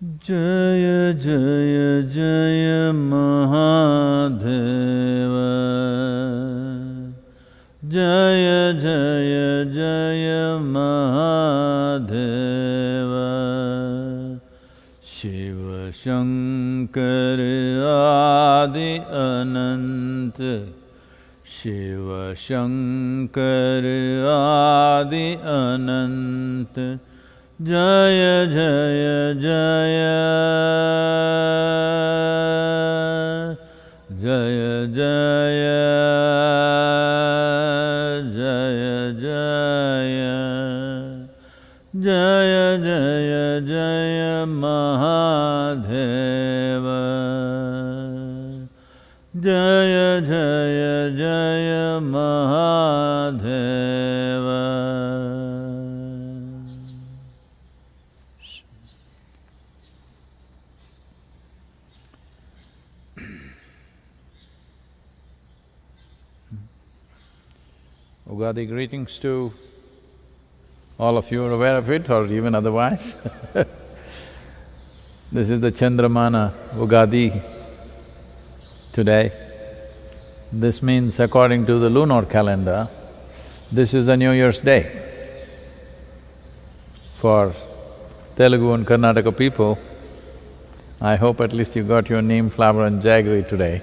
Jaya Jaya Jaya Mahadeva Jaya Jaya Jaya Mahadeva Shiva Shankar Adi Ananta Shiva Shankar Adi Ananta Jaya Jaya Jaya Jaya Jaya Jaya Jaya Jaya Jaya Jaya Mahadeva Jaya Jaya Jaya Mahadeva. Ugadi greetings to all of you are aware of it or even otherwise. This is the Chandramana Ugadi today. This means according to the lunar calendar, this is the New Year's Day. For Telugu and Karnataka people, I hope at least you got your neem, flower and jaggery today.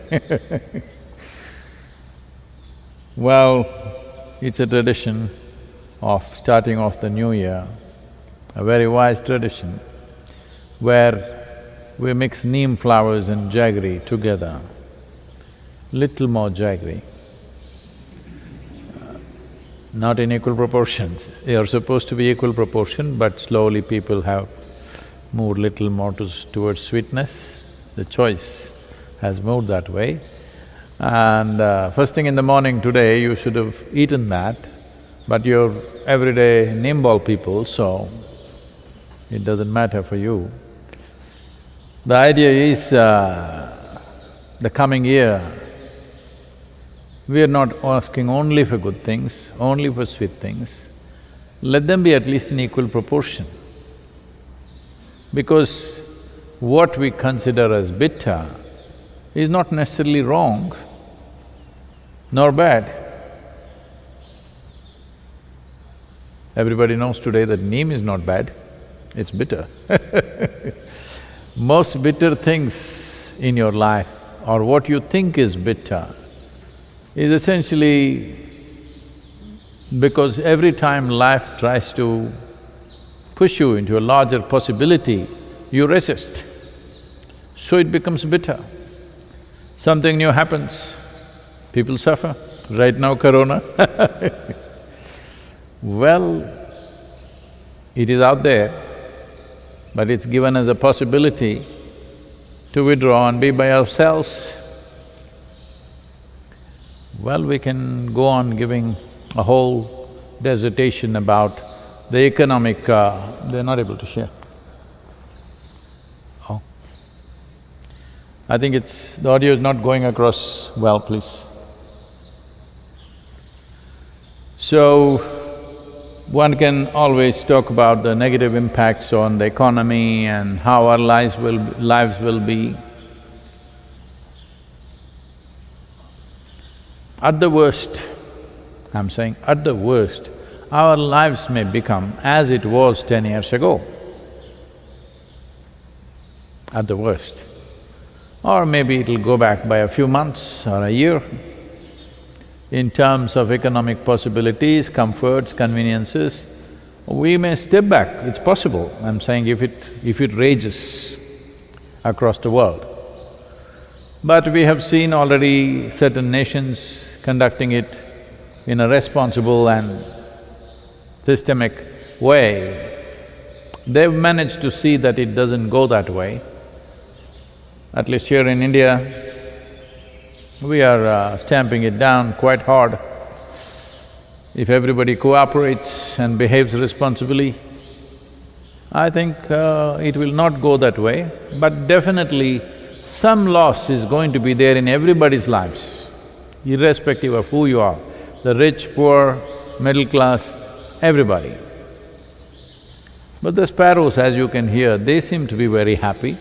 Well, it's a tradition of starting off the new year, a very wise tradition, where we mix neem flowers and jaggery together, little more jaggery, not in equal proportions. They are supposed to be equal proportion, but slowly people have moved little more towards sweetness. The choice has moved that way. And first thing in the morning today, you should have eaten that, but you're everyday neem ball people, so it doesn't matter for you. The idea is, the coming year, we are not asking only for good things, only for sweet things. Let them be at least in equal proportion. Because what we consider as bitter is not necessarily wrong nor bad. Everybody knows today that neem is not bad, it's bitter. Most bitter things in your life, or what you think is bitter, is essentially because every time life tries to push you into a larger possibility, you resist, so it becomes bitter. Something new happens, people suffer. Right now, corona. Well, it is out there, but it's given as a possibility to withdraw and be by ourselves. Well, we can go on giving a whole dissertation about the economic… they're not able to share. Oh. I think the audio is not going across well, please. So, one can always talk about the negative impacts on the economy and how our lives will be. At the worst, I'm saying at the worst, our lives may become as it was 10 years ago, at the worst. Or maybe it'll go back by a few months or a year. In terms of economic possibilities, comforts, conveniences, we may step back, it's possible. I'm saying if it rages across the world. But we have seen already certain nations conducting it in a responsible and systemic way. They've managed to see that it doesn't go that way. At least here in India, we are stamping it down quite hard. If everybody cooperates and behaves responsibly, I think it will not go that way, but definitely some loss is going to be there in everybody's lives, irrespective of who you are, the rich, poor, middle class, everybody. But the sparrows, as you can hear, they seem to be very happy.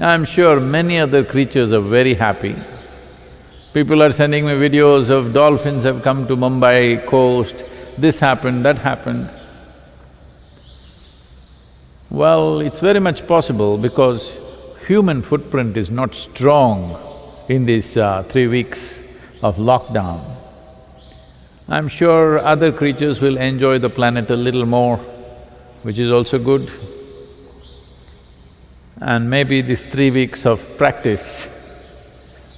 I'm sure many other creatures are very happy. People are sending me videos of dolphins have come to Mumbai coast, this happened, that happened. Well, it's very much possible because human footprint is not strong in these 3 weeks of lockdown. I'm sure other creatures will enjoy the planet a little more, which is also good. And maybe these 3 weeks of practice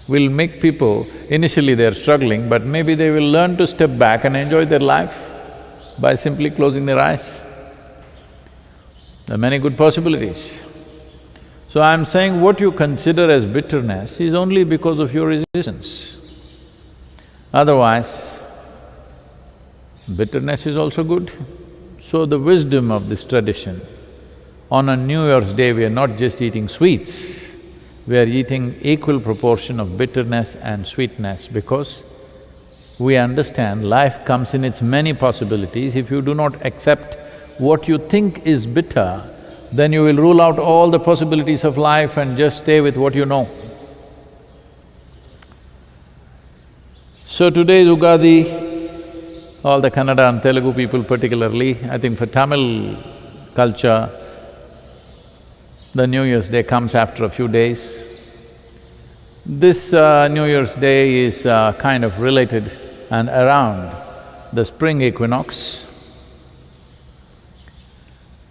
will make people… initially they're struggling, but maybe they will learn to step back and enjoy their life by simply closing their eyes. There are many good possibilities. So I'm saying what you consider as bitterness is only because of your resistance. Otherwise, bitterness is also good. So the wisdom of this tradition, on a New Year's Day we are not just eating sweets, we are eating equal proportion of bitterness and sweetness because we understand life comes in its many possibilities. If you do not accept what you think is bitter, then you will rule out all the possibilities of life and just stay with what you know. So today is Ugadi, all the Kannada and Telugu people particularly, I think for Tamil culture, the New Year's Day comes after a few days. This New Year's Day is kind of related and around the spring equinox.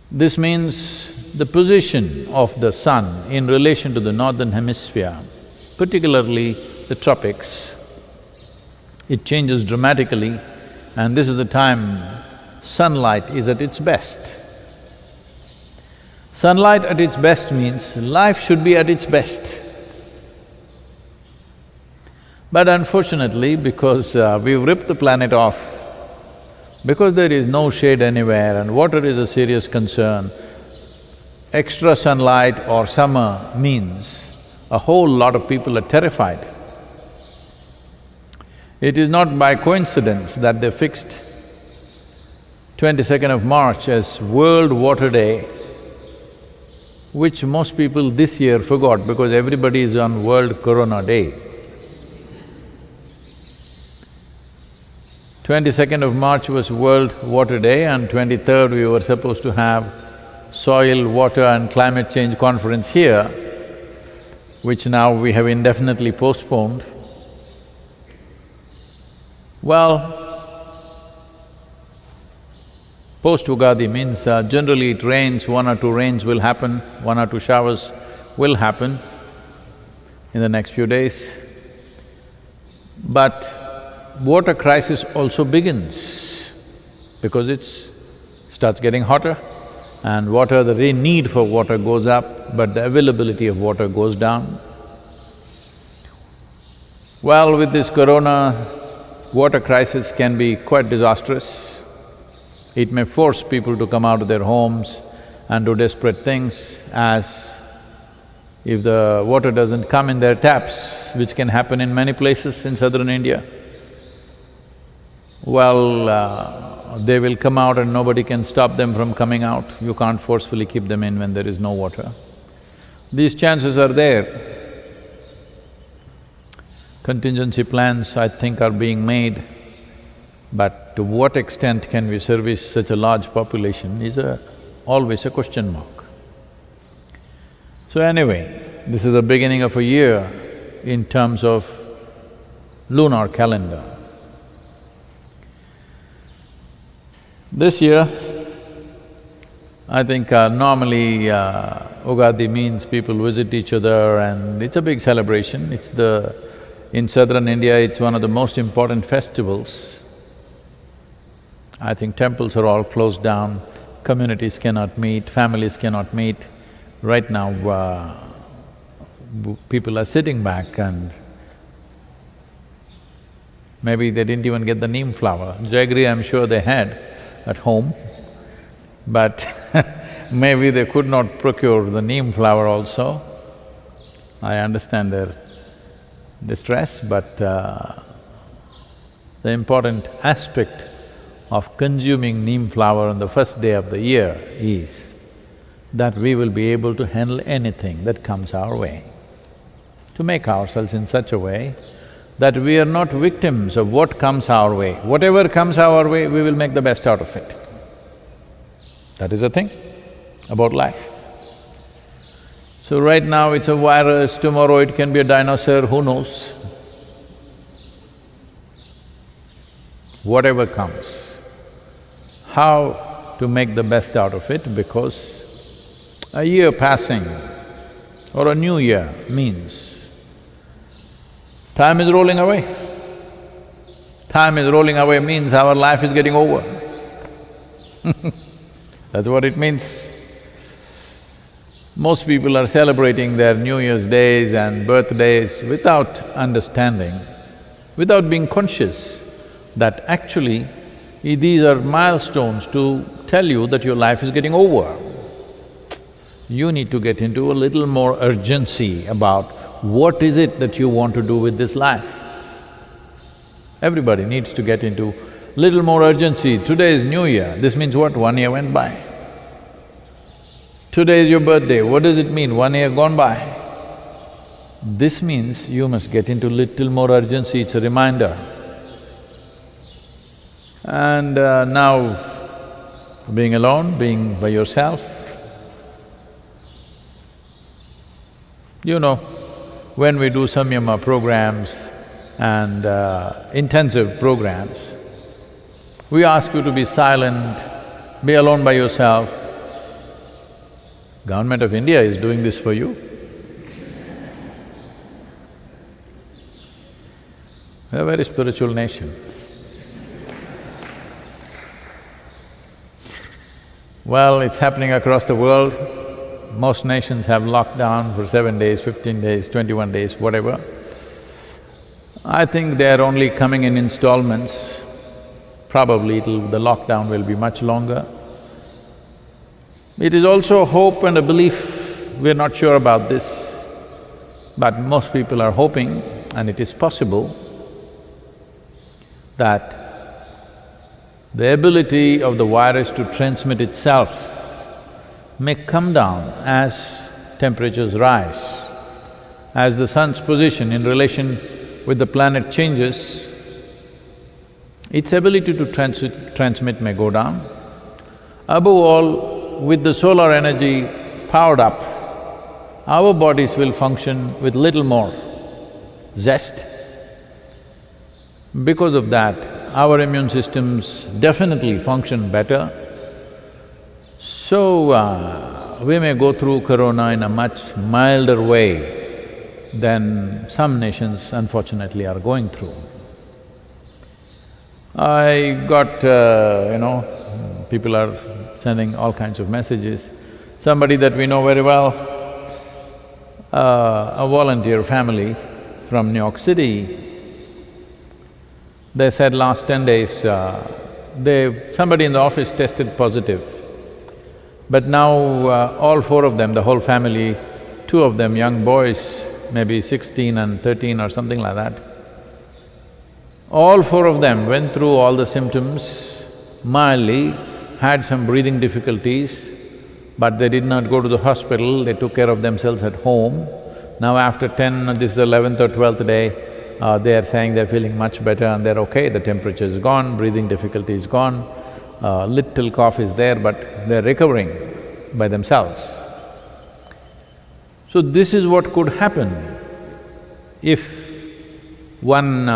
This means the position of the sun in relation to the northern hemisphere, particularly the tropics, it changes dramatically, and this is the time sunlight is at its best. Sunlight at its best means life should be at its best. But unfortunately, because we've ripped the planet off, because there is no shade anywhere and water is a serious concern, extra sunlight or summer means a whole lot of people are terrified. It is not by coincidence that they fixed 22nd of March as World Water Day, which most people this year forgot because everybody is on World Corona Day. 22nd of March was World Water Day and 23rd we were supposed to have Soil, Water and Climate Change Conference here, which now we have indefinitely postponed. Well, post-Ugadi means generally it rains, 1 or 2 rains will happen, 1 or 2 showers will happen in the next few days. But water crisis also begins because it starts getting hotter and the need for water goes up, but the availability of water goes down. Well, with this corona, water crisis can be quite disastrous. It may force people to come out of their homes and do desperate things, as if the water doesn't come in their taps, which can happen in many places in southern India. Well, they will come out and nobody can stop them from coming out. You can't forcefully keep them in when there is no water. These chances are there. Contingency plans, I think, are being made, but to what extent can we service such a large population is always a question mark. So anyway, this is the beginning of a year in terms of lunar calendar. This year, I think normally Ugadi means people visit each other and it's a big celebration. In southern India, it's one of the most important festivals. I think temples are all closed down, communities cannot meet, families cannot meet. Right now, people are sitting back and maybe they didn't even get the neem flower. Jaggery, I'm sure they had at home, but maybe they could not procure the neem flower also. I understand their distress, but the important aspect of consuming neem flower on the first day of the year is that we will be able to handle anything that comes our way. To make ourselves in such a way that we are not victims of what comes our way. Whatever comes our way, we will make the best out of it. That is the thing about life. So right now it's a virus, tomorrow it can be a dinosaur, who knows? Whatever comes, how to make the best out of it, because a year passing or a new year means time is rolling away. Time is rolling away means our life is getting over. That's what it means. Most people are celebrating their New Year's days and birthdays without understanding, without being conscious that actually these are milestones to tell you that your life is getting over. You need to get into a little more urgency about what is it that you want to do with this life. Everybody needs to get into little more urgency. Today is New Year, this means what? 1 year went by. Today is your birthday, what does it mean? 1 year gone by. This means you must get into little more urgency, it's a reminder. And now, being alone, being by yourself, you know, when we do samyama programs and intensive programs, we ask you to be silent, be alone by yourself. Government of India is doing this for you. We're a very spiritual nation. Well, it's happening across the world. Most nations have lockdown for 7 days, 15 days, 21 days, whatever. I think they're only coming in installments. Probably the lockdown will be much longer. It is also a hope and a belief, we're not sure about this, but most people are hoping, and it is possible, that the ability of the virus to transmit itself may come down as temperatures rise. As the sun's position in relation with the planet changes, its ability to transmit may go down. Above all, with the solar energy powered up, our bodies will function with little more zest. Because of that, our immune systems definitely function better. So, we may go through corona in a much milder way than some nations unfortunately are going through. I got, people are sending all kinds of messages. Somebody that we know very well, a volunteer family from New York City, they said last 10 days, somebody in the office tested positive. But now all four of them, the whole family, two of them young boys, maybe 16 and 13 or something like that, all four of them went through all the symptoms mildly, had some breathing difficulties, but they did not go to the hospital, they took care of themselves at home. Now after 10, this is 11th or 12th day, they are saying they're feeling much better and they're okay, the temperature is gone, breathing difficulty is gone, little cough is there, but they're recovering by themselves. So this is what could happen if one…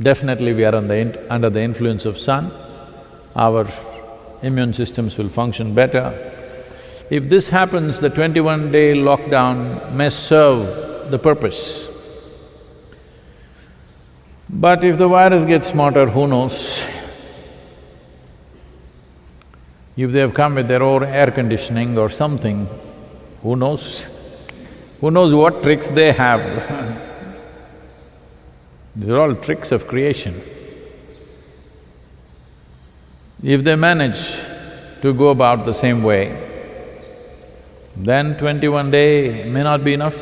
definitely we are under the influence of sun, our immune systems will function better. If this happens, the 21-day lockdown may serve the purpose. But if the virus gets smarter, who knows? If they have come with their own air conditioning or something, who knows? Who knows what tricks they have? These are all tricks of creation. If they manage to go about the same way, then 21 day may not be enough.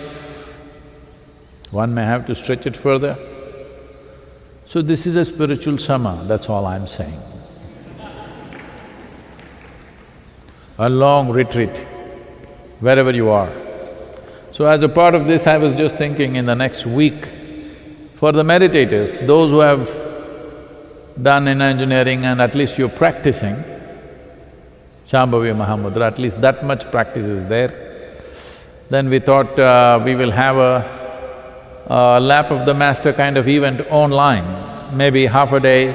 One may have to stretch it further. So this is a spiritual summer, that's all I'm saying. A long retreat, wherever you are. So as a part of this, I was just thinking in the next week, for the meditators, those who have done in engineering and at least you're practicing Shambhavi Mahamudra, at least that much practice is there. Then we thought we will have a lap of the master kind of event online, maybe half a day.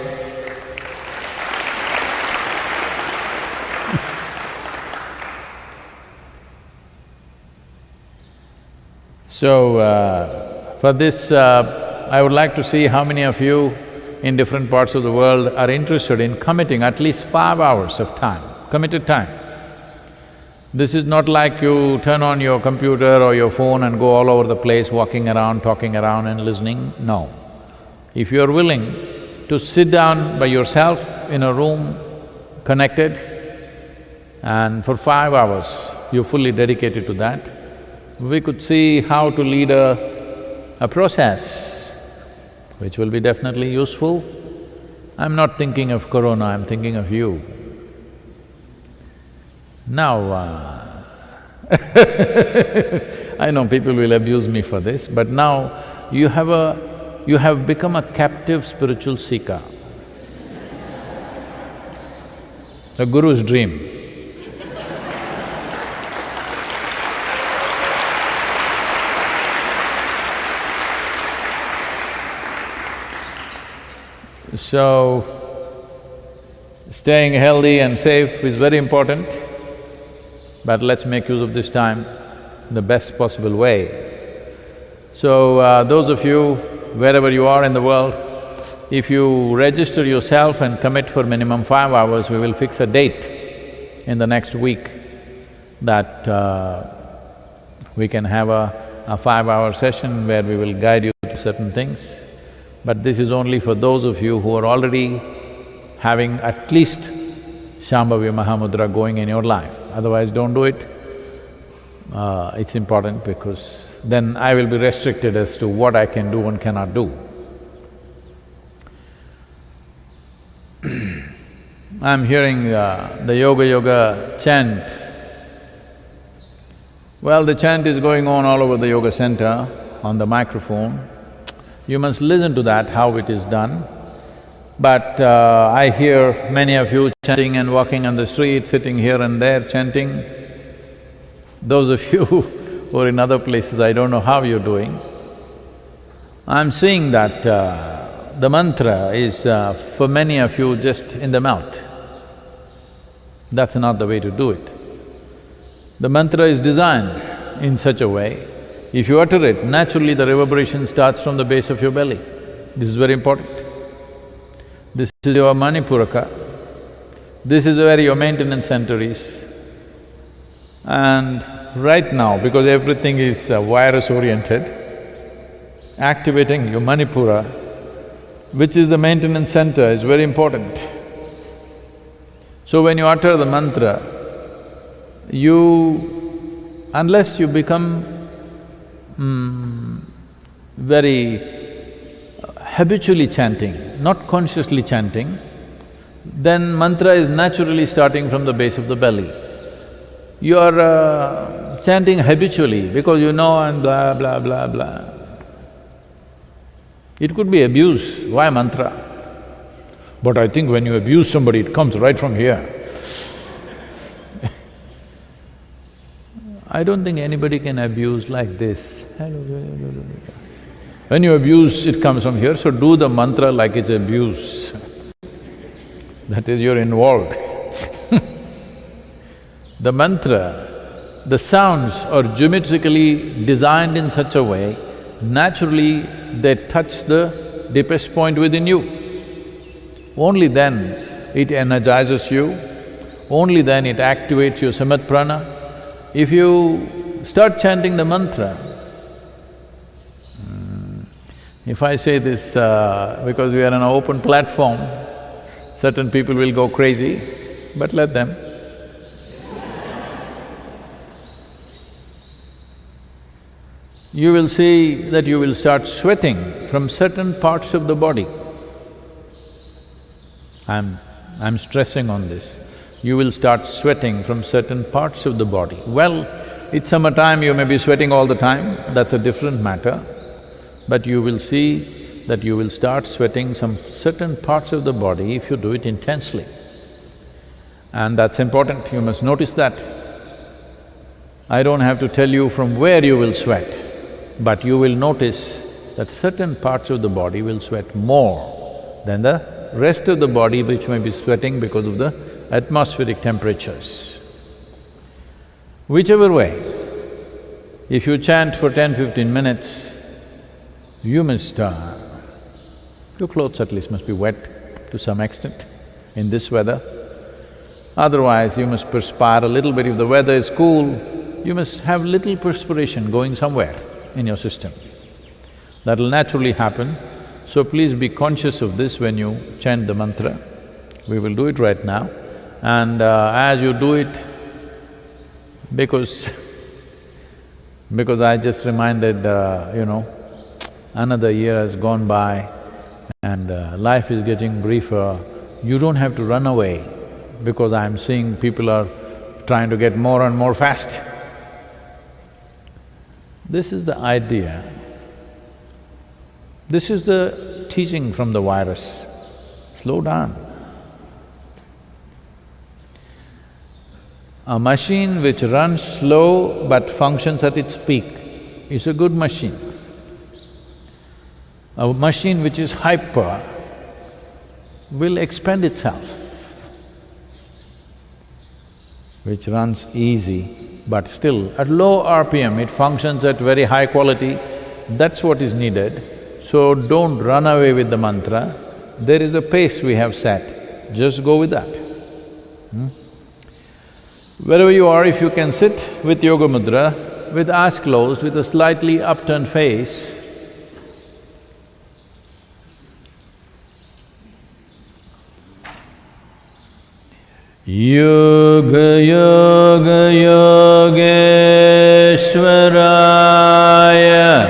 So, for this, I would like to see how many of you in different parts of the world are interested in committing at least 5 hours of time, committed time. This is not like you turn on your computer or your phone and go all over the place walking around, talking around and listening, no. If you're willing to sit down by yourself in a room, connected, and for 5 hours you're fully dedicated to that, we could see how to lead a process which will be definitely useful. I'm not thinking of corona, I'm thinking of you. Now, I know people will abuse me for this, but now you have become a captive spiritual seeker. A guru's dream. So, staying healthy and safe is very important, but let's make use of this time in the best possible way. So, those of you, wherever you are in the world, if you register yourself and commit for minimum 5 hours, we will fix a date in the next week that we can have a 5-hour session where we will guide you to certain things. But this is only for those of you who are already having at least Shambhavi Mahamudra going in your life, otherwise don't do it. It's important because then I will be restricted as to what I can do and cannot do. I'm hearing the yoga chant. Well, the chant is going on all over the yoga center on the microphone. You must listen to that, how it is done. But I hear many of you chanting and walking on the street, sitting here and there chanting. Those of you who are in other places, I don't know how you're doing. I'm seeing that the mantra is for many of you just in the mouth. That's not the way to do it. The mantra is designed in such a way, if you utter it, naturally the reverberation starts from the base of your belly. This is very important. This is your Manipuraka. This is where your maintenance center is. And right now, because everything is virus-oriented, activating your Manipura, which is the maintenance center, is very important. So when you utter the mantra, unless you become very habitually chanting, not consciously chanting, then mantra is naturally starting from the base of the belly. You are chanting habitually because you know and blah, blah, blah, blah. It could be abuse, why mantra? But I think when you abuse somebody, it comes right from here. I don't think anybody can abuse like this. When you abuse, it comes from here, so do the mantra like it's abuse. That is, you're involved. The mantra, the sounds are geometrically designed in such a way, naturally they touch the deepest point within you. Only then it energizes you, only then it activates your samat prana. If you start chanting the mantra, if I say this because we are on an open platform, certain people will go crazy, but let them. You will see that you will start sweating from certain parts of the body. I'm stressing on this. You will start sweating from certain parts of the body. Well, it's summertime, you may be sweating all the time, that's a different matter. But you will see that you will start sweating some certain parts of the body if you do it intensely. And that's important, you must notice that. I don't have to tell you from where you will sweat, but you will notice that certain parts of the body will sweat more than the rest of the body which may be sweating because of the atmospheric temperatures. Whichever way, if you chant for 10-15 minutes, you must… your clothes at least must be wet to some extent in this weather. Otherwise, you must perspire a little bit. If the weather is cool, you must have little perspiration going somewhere in your system. That'll naturally happen, so please be conscious of this when you chant the mantra. We will do it right now. And as you do it, because I just reminded, another year has gone by and life is getting briefer, you don't have to run away because I'm seeing people are trying to get more and more fast. This is the idea. This is the teaching from the virus. Slow down. A machine which runs slow but functions at its peak is a good machine. A machine which is hyper will expend itself. Which runs easy, but still at low RPM it functions at very high quality, that's what is needed. So don't run away with the mantra, there is a pace we have set, just go with that. Wherever you are, if you can sit with yoga mudra, with eyes closed, with a slightly upturned face, Yoga Yoga Yogeshwaraya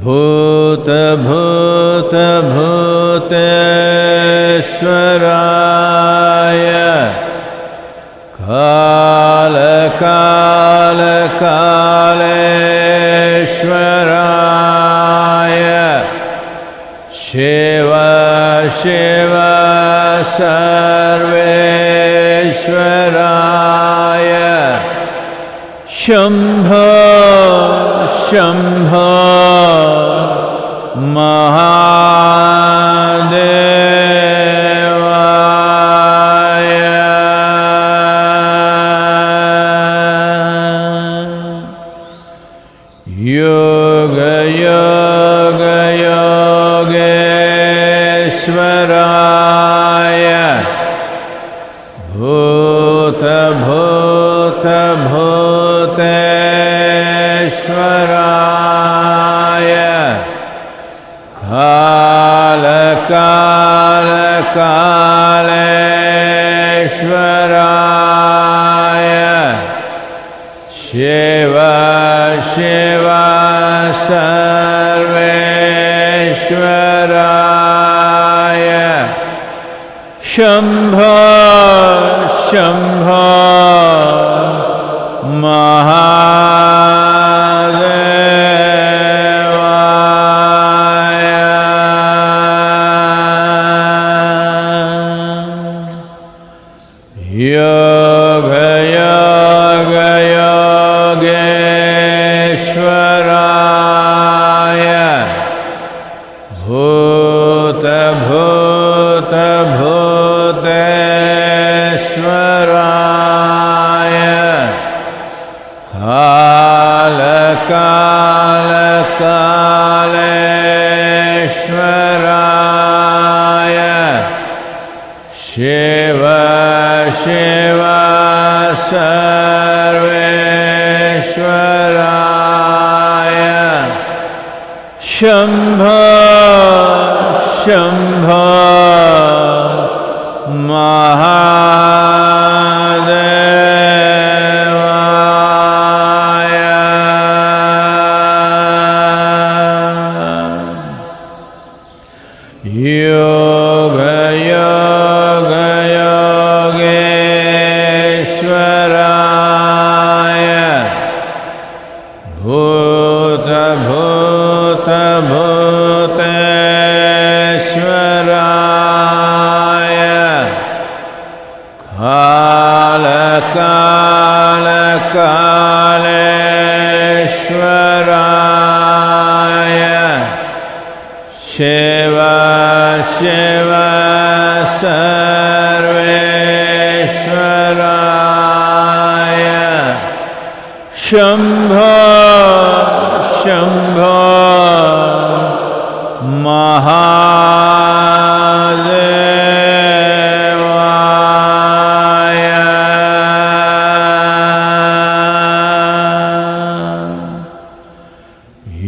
Bhuta Bhuta Bhuteshwaraya Kala Kala Kaleshwaraya Shiva Shiva Sarveshwaraya Shambho Shambho Mahadevaya Yoga Yoga Yogeshwaraya Bhuta Bhuta Bhuteshwaraya Kala Kala Kaleshwaraya Shiva Shiva Sarveshwaraya Shambho Shambho Mahadevaya Yoga Yoga Yogeshwaraya Bhuta Bhuta Bhuteshwaraya Kala Kala Kaleshwaraya Shiva Shiva Sarveshwaraya Shambho Shambho Mahadevaya Yoga Sarveshwaraya Shambho Shambho Mahadevaya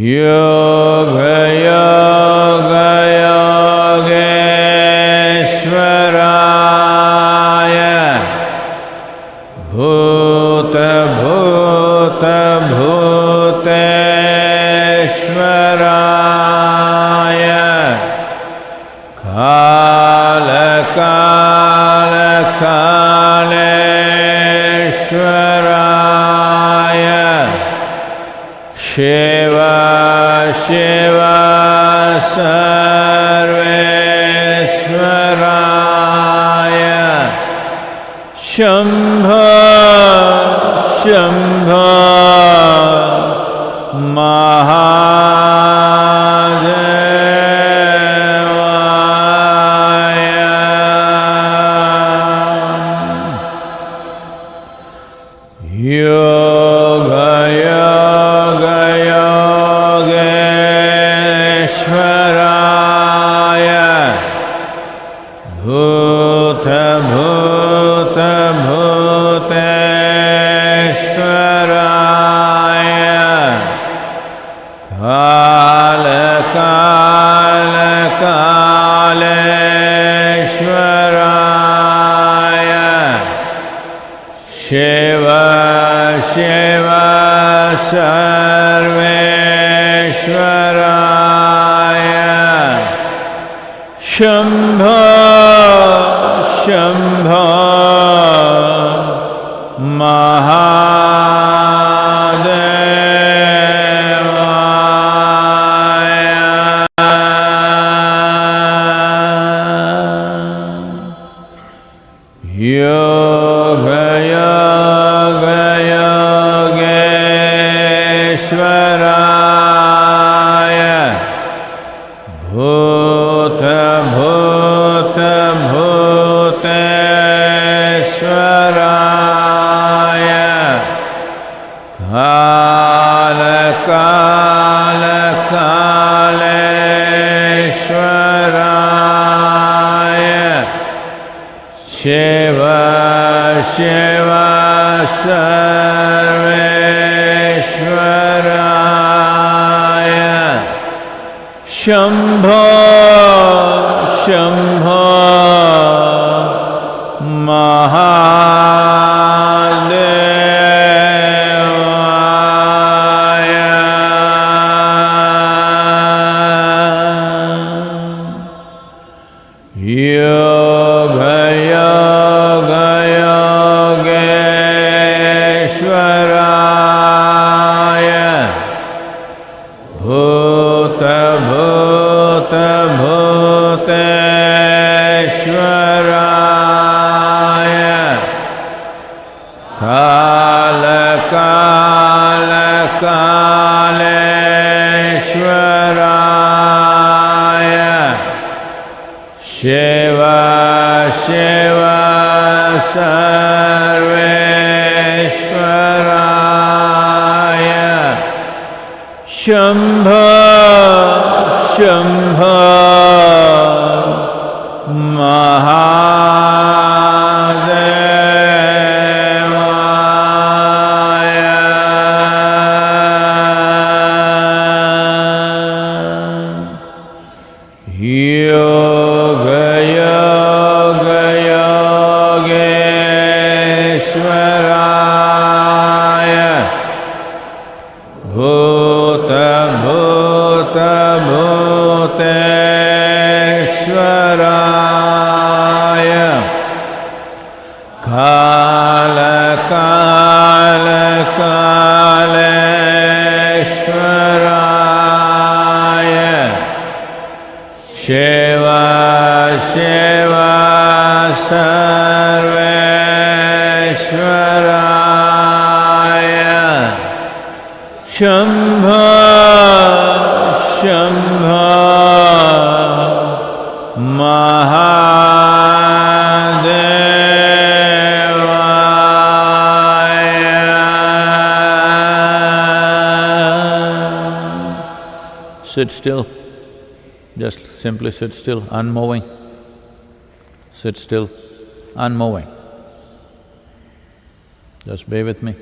Yoga Yoga Yogeshwaraya Bhuta Bhuta Bhuteshwaraya Kala Kala Kaleshwaraya Shiva Shiva Sarveshwaraya Shambho Shambho Mahadevaya Yoga Yoga Yogeshwaraya Bhuta Bhuta Bhuteshwaraya Kala Kala Kaleshwaraya Shiva Shiva Sarveshwaraya Shambho Shambho Mahadevaya Yoga Yoga Yogeshwaraya Bhuta Bhuta Bhuteshwaraya Kala Kala Kaleshwaraya Shiva Shiva Sarveshwaraya Shambho Shambho Mahadevaya Yoga Yoga Yogeshwaraya Bhuta Bhuta Bhuteshwaraya Kala Kala Kaleshwaraya Shiva Shiva Sarveshwaraya Shambho Shambho Mahadevaya Yoga Yoga Yogeshwaraya Bhuta Bhuta Bhuteshwaraya Kala Kala Kaleshwaraya Shiva Shiva Sarveshwaraya Shambho Shambho Mahadevaya sit still. Just simply sit still, unmoving. Sit still, unmoving. Just be with me.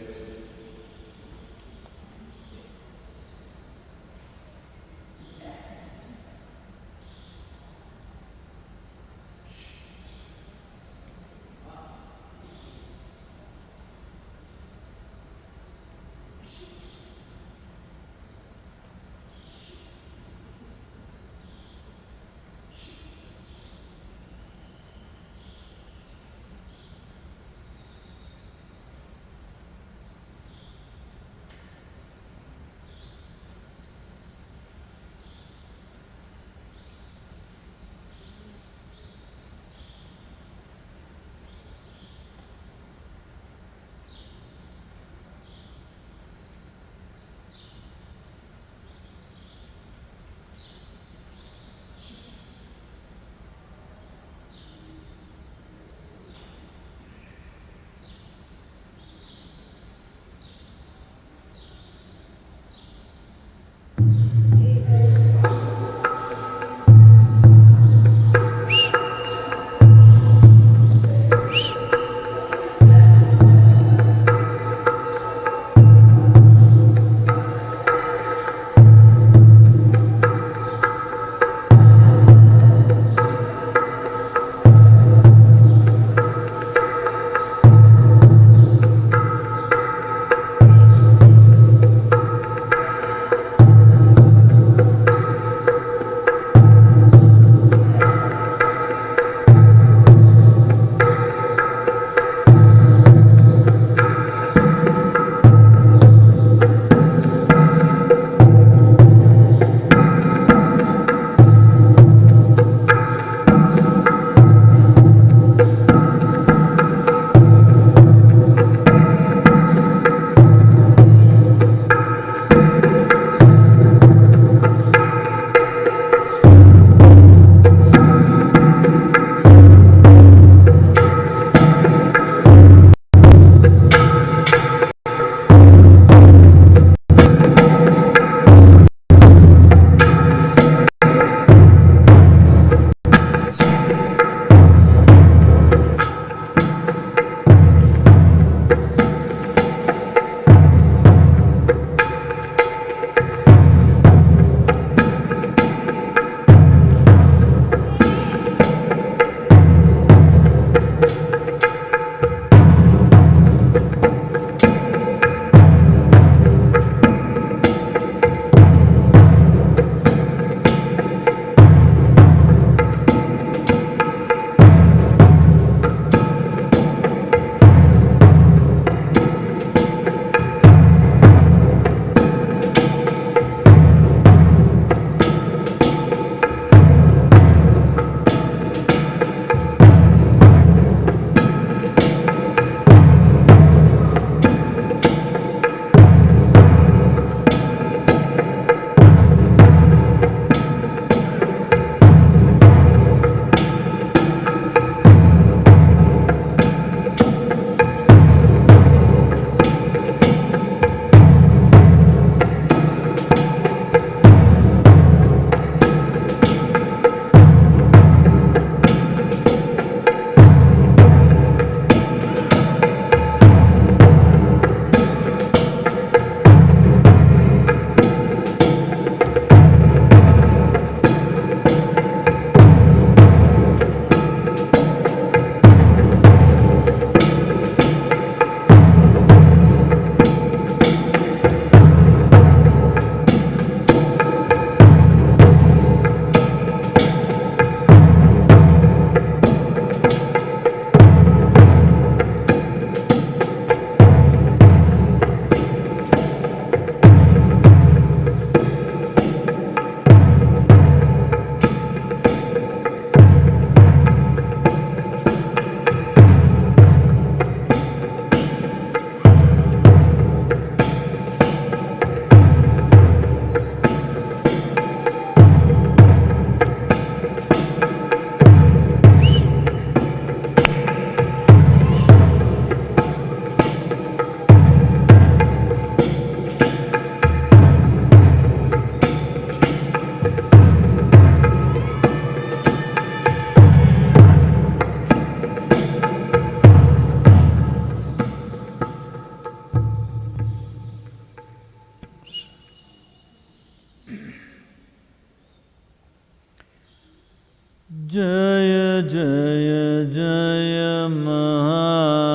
Jaya Mahadeva.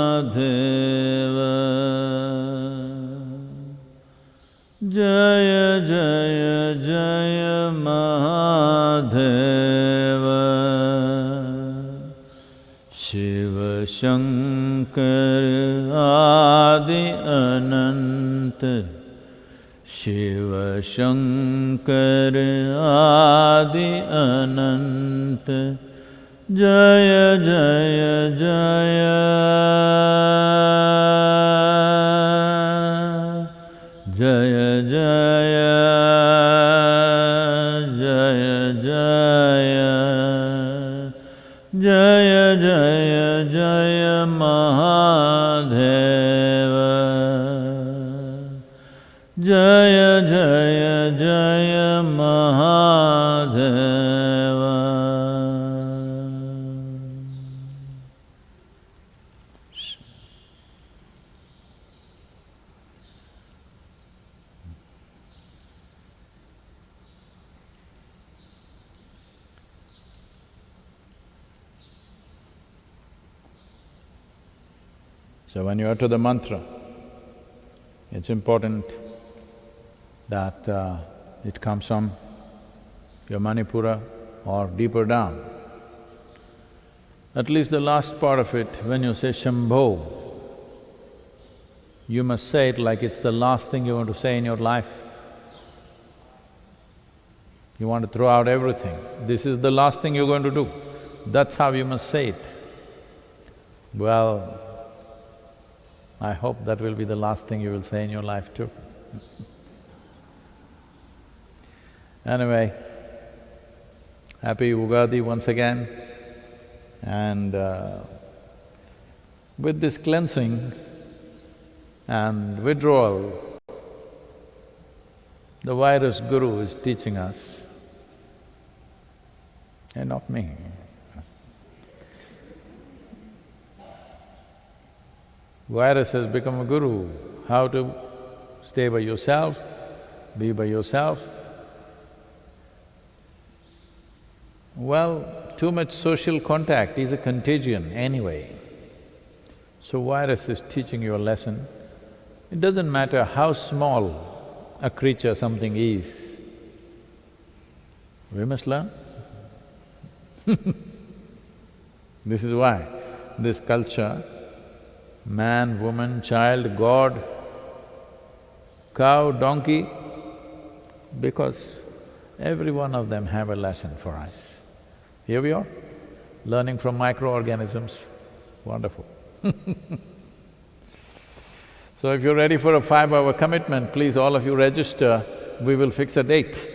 Jaya Jaya Jaya Mahadeva. Shiva Shankar Adi Ananta. Shiva Shankar Adi Ananta. Jaya Jaya Jaya. Jaya Jaya. Jaya Jaya. Jaya Jaya Jaya Mahadeva. Jaya Jaya Jaya Mahadeva. So when you utter the mantra, it's important that it comes from your Manipura or deeper down. At least the last part of it, when you say Shambho, you must say it like it's the last thing you want to say in your life. You want to throw out everything. This is the last thing you're going to do. That's how you must say it. Well, I hope that will be the last thing you will say in your life too. Anyway, happy Ugadi once again, and with this cleansing and withdrawal, the virus guru is teaching us, and not me. Virus has become a guru, how to stay by yourself, be by yourself. Well, too much social contact is a contagion anyway. So virus is teaching you a lesson. It doesn't matter how small a creature something is, we must learn. This is why this culture, man, woman, child, God, cow, donkey, because every one of them have a lesson for us. Here we are, learning from microorganisms, wonderful. So if you're ready for a 5-hour commitment, please all of you register, we will fix a date.